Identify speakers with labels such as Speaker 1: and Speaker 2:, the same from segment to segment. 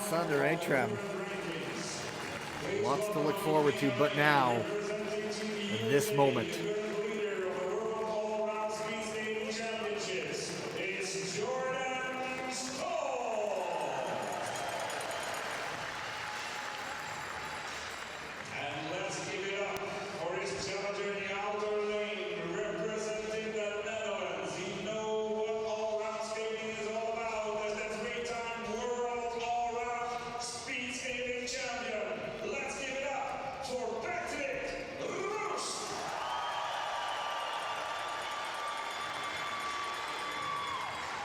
Speaker 1: asunder, eh, Trem? Lots to look forward to, but now, this moment.
Speaker 2: And let's give it up for his challenger in the outer lane, representing the Netherlands. You know what all-round skating is all about as the three-time world all-round speed skating champion. Let's give it up for Patrick Roos.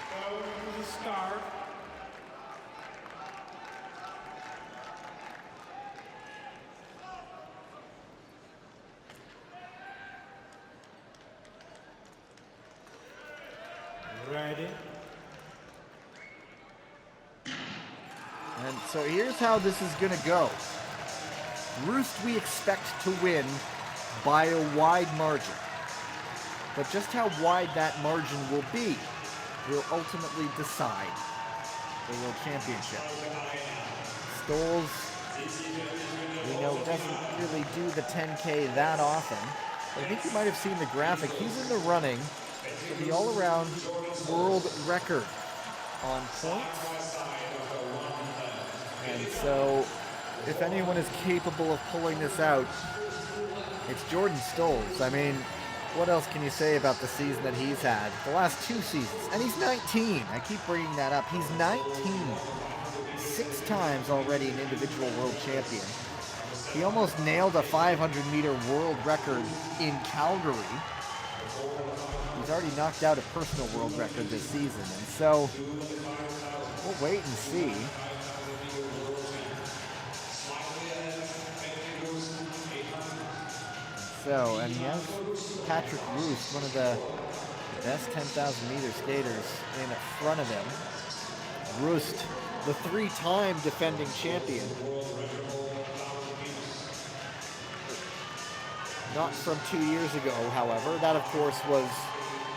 Speaker 3: So, the start. Ready.
Speaker 1: And so here's how this is going to go. Roost we expect to win by a wide margin. But just how wide that margin will be will ultimately decide the World Championship. STOLZ, we know, doesn't really do the 10K that often. But I think you might have seen the graphic. He's in the running for the all-around world record on points. And so, if anyone is capable of pulling this out, it's Jordan STOLZ. I mean, what else can you say about the season that he's had? The last 2 seasons. And he's 19. I keep bringing that up. He's 19. 6 times already an individual world champion. He almost nailed a 500-meter world record in Calgary. He's already knocked out a personal world record this season. And so, we'll wait and see. So, and he has Patrick Roos, one of the best 10,000-meter skaters, in front of him. Roost, the 3-time defending champion. Not from 2 years ago, however. That, of course, was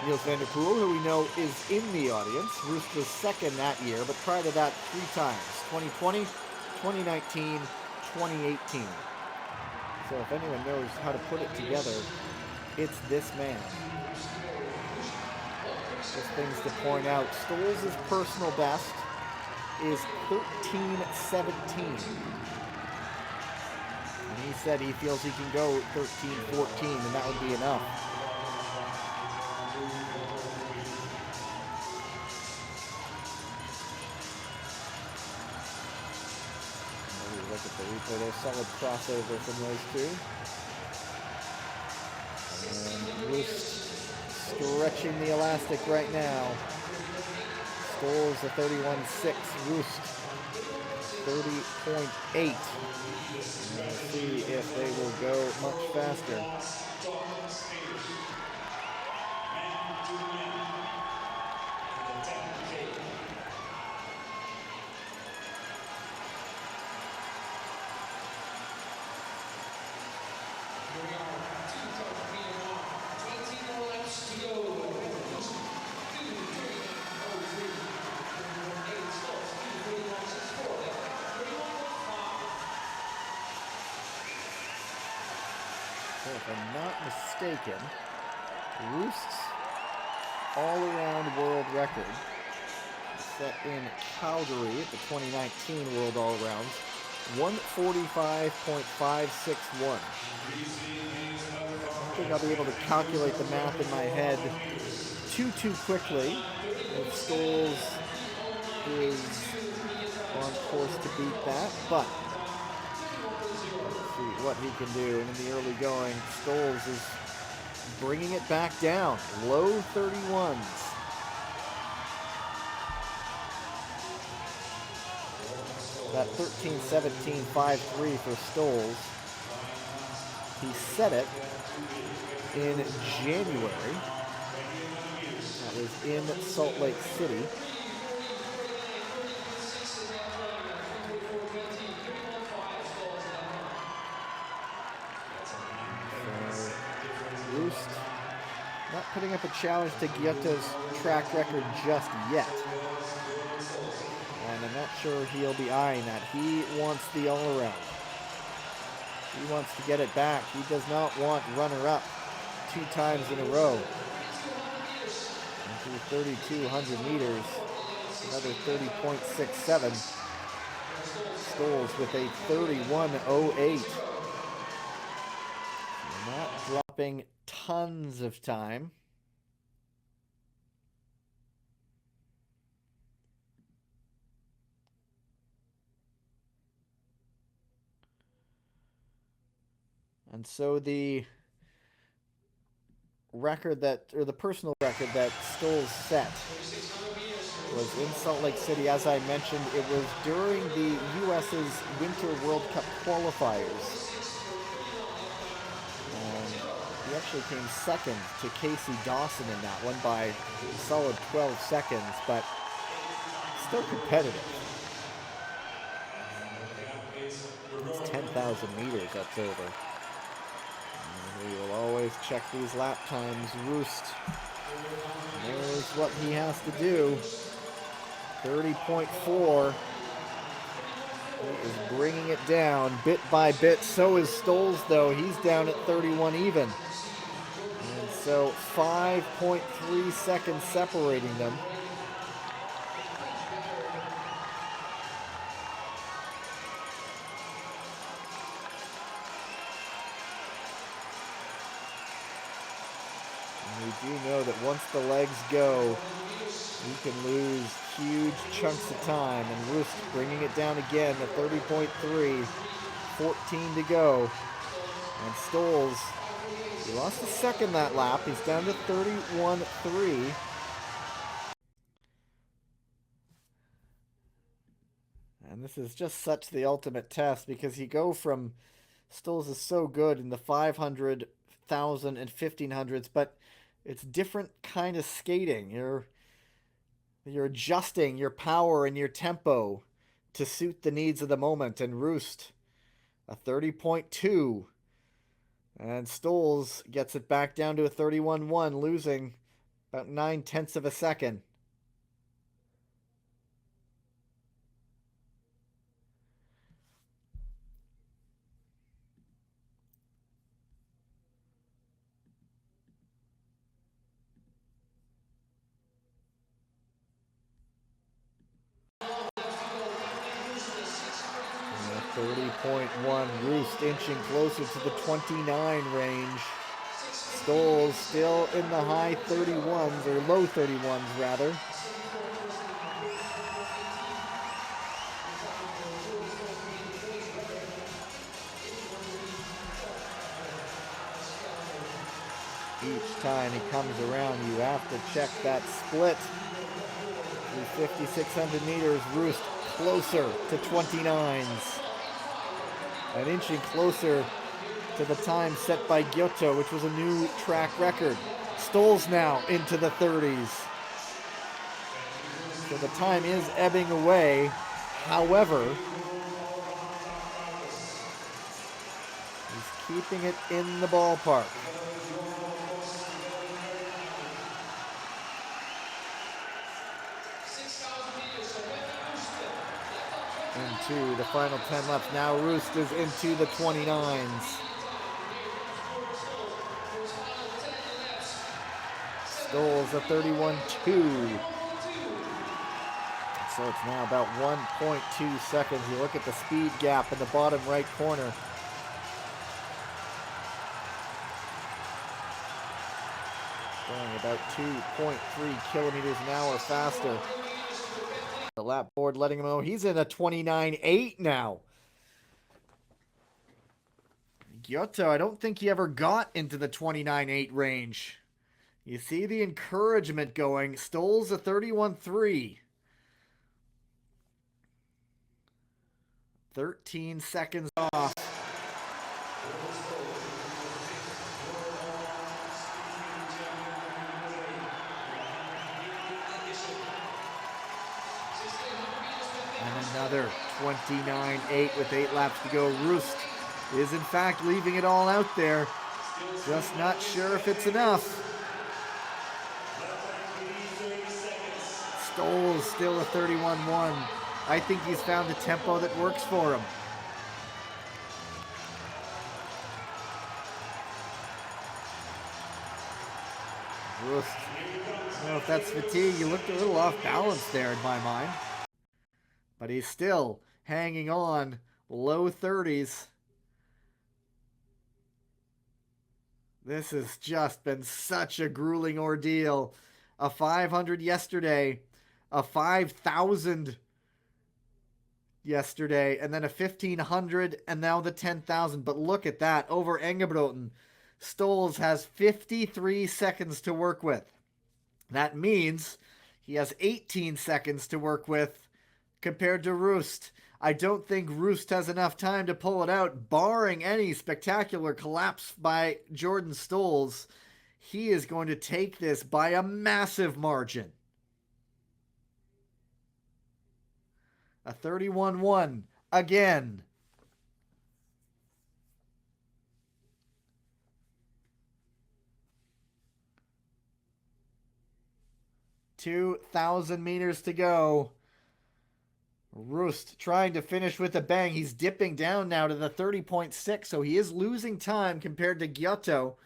Speaker 1: Niels van der Poel, who we know is in the audience. Roost was second that year, but prior to that, 3 times. 2020, 2019, 2018. So if anyone knows how to put it together, it's this man. Just things to point out. STOLZ's personal best is 13:17. And he said he feels he can go 13:14, and that would be enough. Look at the replay there, solid crossover from those two. And Roost stretching the elastic right now. STOLZ a 31.6, Roost 30.8. We'll see if they will go much faster. So if I'm not mistaken, Roost's all-around world record set in Calgary at the 2019 World All-Arounds, 145.561. I think I'll be able to calculate the math in my head too quickly. If STOLZ is on course to beat that, but let's see what he can do. And in the early going, STOLZ is bringing it back down, low 31s. That 13:17.53 for STOLZ. He set it in January. That was in Salt Lake City. So, Roost not putting up a challenge to Gyötte's track record just yet. And I'm not sure he'll be eyeing that. He wants the all-around. He wants to get it back. He does not want runner-up 2 times in a row. And through 3,200 meters, another 30.67. STOLZ with a 31.08. Not dropping tons of time. And so the record that, or the personal record that STOLZ set was in Salt Lake City. As I mentioned, it was during the US's Winter World Cup qualifiers. And he actually came second to Casey Dawson in that one by a solid 12 seconds, but still competitive. It's 10,000 meters that's over. And we will always check these lap times. Roost knows what he has to do. 30.4. He is bringing it down bit by bit. So is STOLZ, though. He's down at 31 even. And so 5.3 seconds separating them. And we do know that once the legs go, you can lose huge chunks of time. And Roost bringing it down again to 30.3. 14 to go. And STOLZ, he lost a second that lap. He's down to 31.3. And this is just such the ultimate test, because you go from, STOLZ is so good in the 500, 1,000, and 1,500s, but it's different kind of skating. You're adjusting your power and your tempo to suit the needs of the moment. And Roost, a 30.2. And STOLZ gets it back down to a 31.1, losing about 9/10 of a second. And a 30.1, Roost inching closer to the 29 range. STOLZ still in the high 31s, or low 31s rather. Each time he comes around, you have to check that split. Through 5,600 meters, Roost closer to 29s. And inching closer to the time set by Giotto, which was a new track record. STOLZ now into the 30s. So the time is ebbing away. However, he's keeping it in the ballpark. Into the final 10 laps. Now Roost is into the 29s. STOLZ a 31.2. So it's now about 1.2 seconds. You look at the speed gap in the bottom right corner. Going about 2.3 kilometers an hour faster. The lap board letting him know he's in a 29.8 now. Giotto, I don't think he ever got into the 29.8 range. You see the encouragement going. STOLZ a 31.3. 13 seconds off. And another 29.8 with 8 laps to go. Roost is in fact leaving it all out there. Just not sure if it's enough. STOLZ still a 31.1. I think he's found a tempo that works for him. Rust. I don't know if that's fatigue. He looked a little off balance there in my mind. But he's still hanging on. Low 30s. This has just been such a grueling ordeal. A 500 yesterday. A 5,000 yesterday. And then a 1,500. And now the 10,000. But look at that. Over Engebroten. STOLZ has 53 seconds to work with. That means he has 18 seconds to work with compared to Rust. I don't think Rust has enough time to pull it out, barring any spectacular collapse by Jordan STOLZ. He is going to take this by a massive margin. A 31-1 again. $2,000 meters to go. Rust trying to finish with a bang. He's dipping down now to the 30.6, so he is losing time compared to Giotto.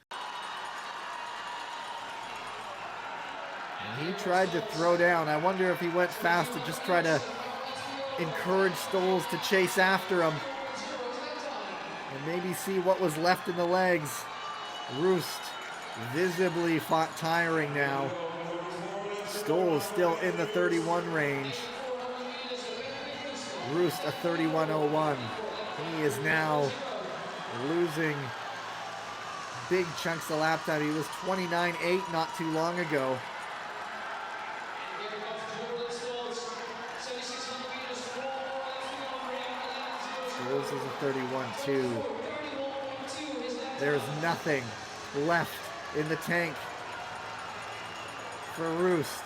Speaker 1: And he tried to throw down. I wonder if he went fast to just try to encourage STOLZ to chase after him and maybe see what was left in the legs. Rust visibly tiring now. STOLZ still in the 31 range. Rust a 31.01. He is now losing big chunks of lap time. He was 29.8 not too long ago. STOLZ is a 31.2. There's nothing left in the tank for Rust.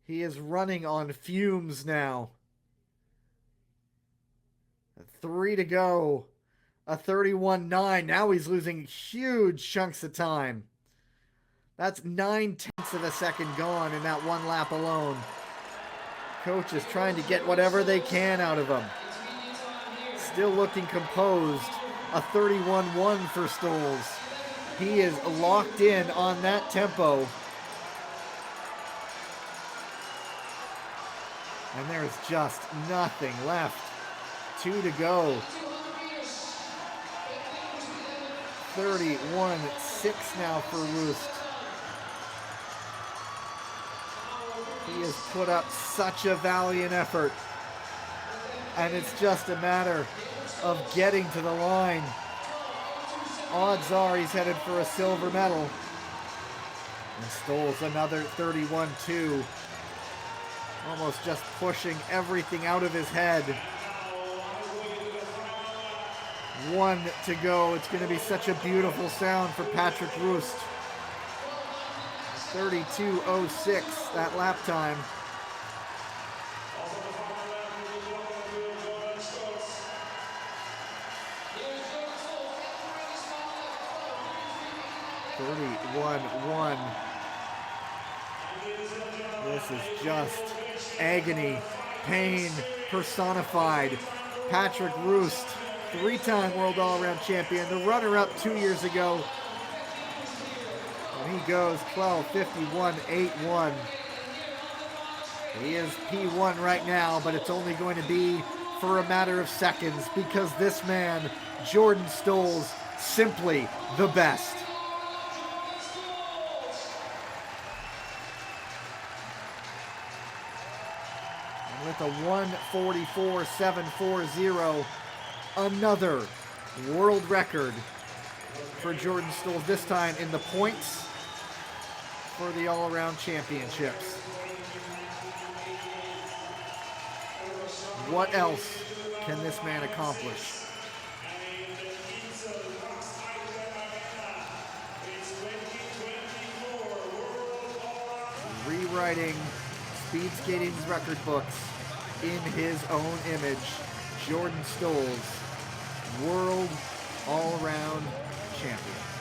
Speaker 1: He is running on fumes now. 3 to go. A 31.9. Now he's losing huge chunks of time. That's 9/10 of a second gone in that one lap alone. Coach is trying to get whatever they can out of him. Still looking composed. A 31.1 for STOLZ. He is locked in on that tempo. And there's just nothing left. 2 to go. 31.6 now for Rust. He has put up such a valiant effort. And it's just a matter of getting to the line. Odds are he's headed for a silver medal. And STOLZ another 31.2. Almost just pushing everything out of his head. 1 to go. It's going to be such a beautiful sound for Patrick Rust. 32.06 that lap time. $31.1. This is just agony, pain personified. Patrick Rust, 3-time World All-Around Champion, the runner-up 2 years ago. And he goes 12:51.81. He is P1 right now, but it's only going to be for a matter of seconds because this man, Jordan STOLZ, simply the best. With a 1:44.740, another world record for Jordan STOLZ, this time in the points for the All-Around Championships. What else can this man accomplish? Rewriting speed skating's record books in his own image, Jordan STOLZ, World All-Around Champion.